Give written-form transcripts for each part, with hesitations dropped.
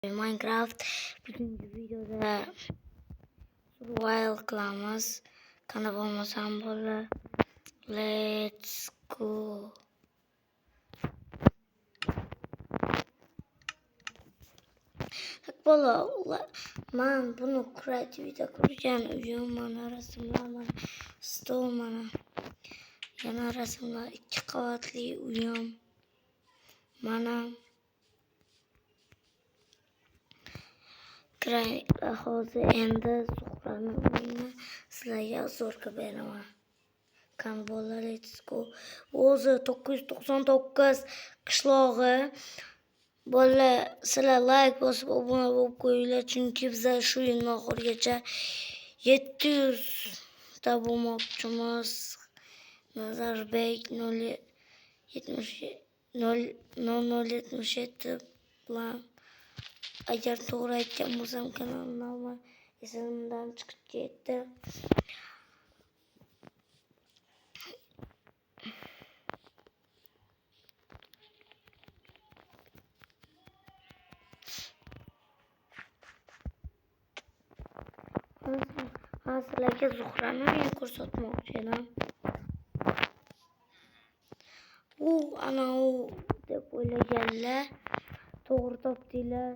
Minecraft bugungi videoda survival qilamiz. Qana bo'lmasam bo'lar. Let's go. Bola, men buni kreativda qurgan uyim, mana rasmlar, mana stol, mana yana rasmlar, 2 qavatli uyim. Mana hozir endi Zuhrani uyini sizlarga zo'rqa beraman. Qani bola, let's go. O'zi 999 qishlog'i. Bola, sizlar like bosib obuna bo'lib qo'yinglar, chunki biz shu yilning oxirigacha 700 ta bo'lmoqchimiz. Nazarbek 077 bilan agar to'g'ri aytgan bo'lsam, kanal nomi esimdan chiqib ketdi. Sizlarga Zuhrani uyini ko'rsatmoqchi edim. Ana u deb o'ylaganlar to'g'ri topdinglar.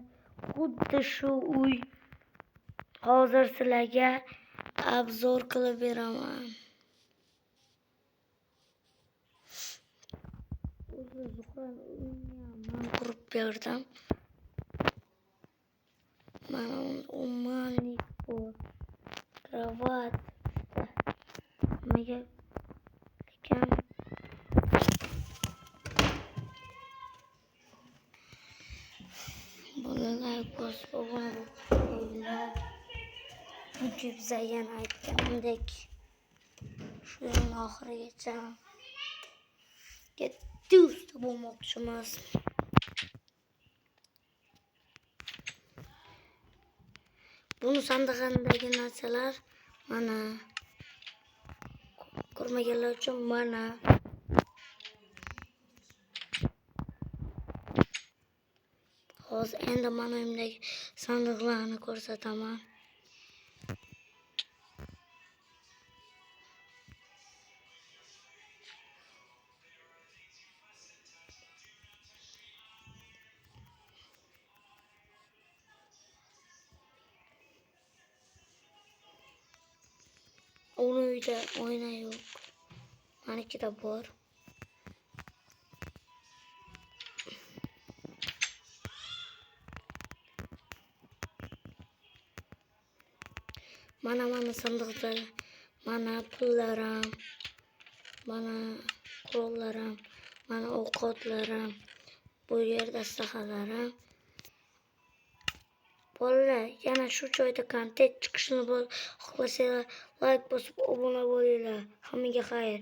Xuddi shu uy hozir sizlarga obzor qilib beraman. O'zi Zuhrani uyini men qurib berdim. Mana ummanlik bor. Kravat. Nimaga ekan? Bolalar bosib obuna bo'linglar. Chunki biz yana aytgandek shu yil oxirigacha 700 ta bo'lmoqchimiz. Buni sandig'indagi narsalar mana ko'rmaganlar uchun mana hozir endi mana uyimdagi sandiqlarni ko'rsataman. Uni uyda oyna yo'q. Menikida bor. Mana sandiqda mana pullarim, mana qurollarim, mana ovqatlarim, bu yerda sahalarim. Bolalar, yana shu joyda kontent chiqishini xohlasanglar like bosib obuna bo'linglar. Hammaga xayr.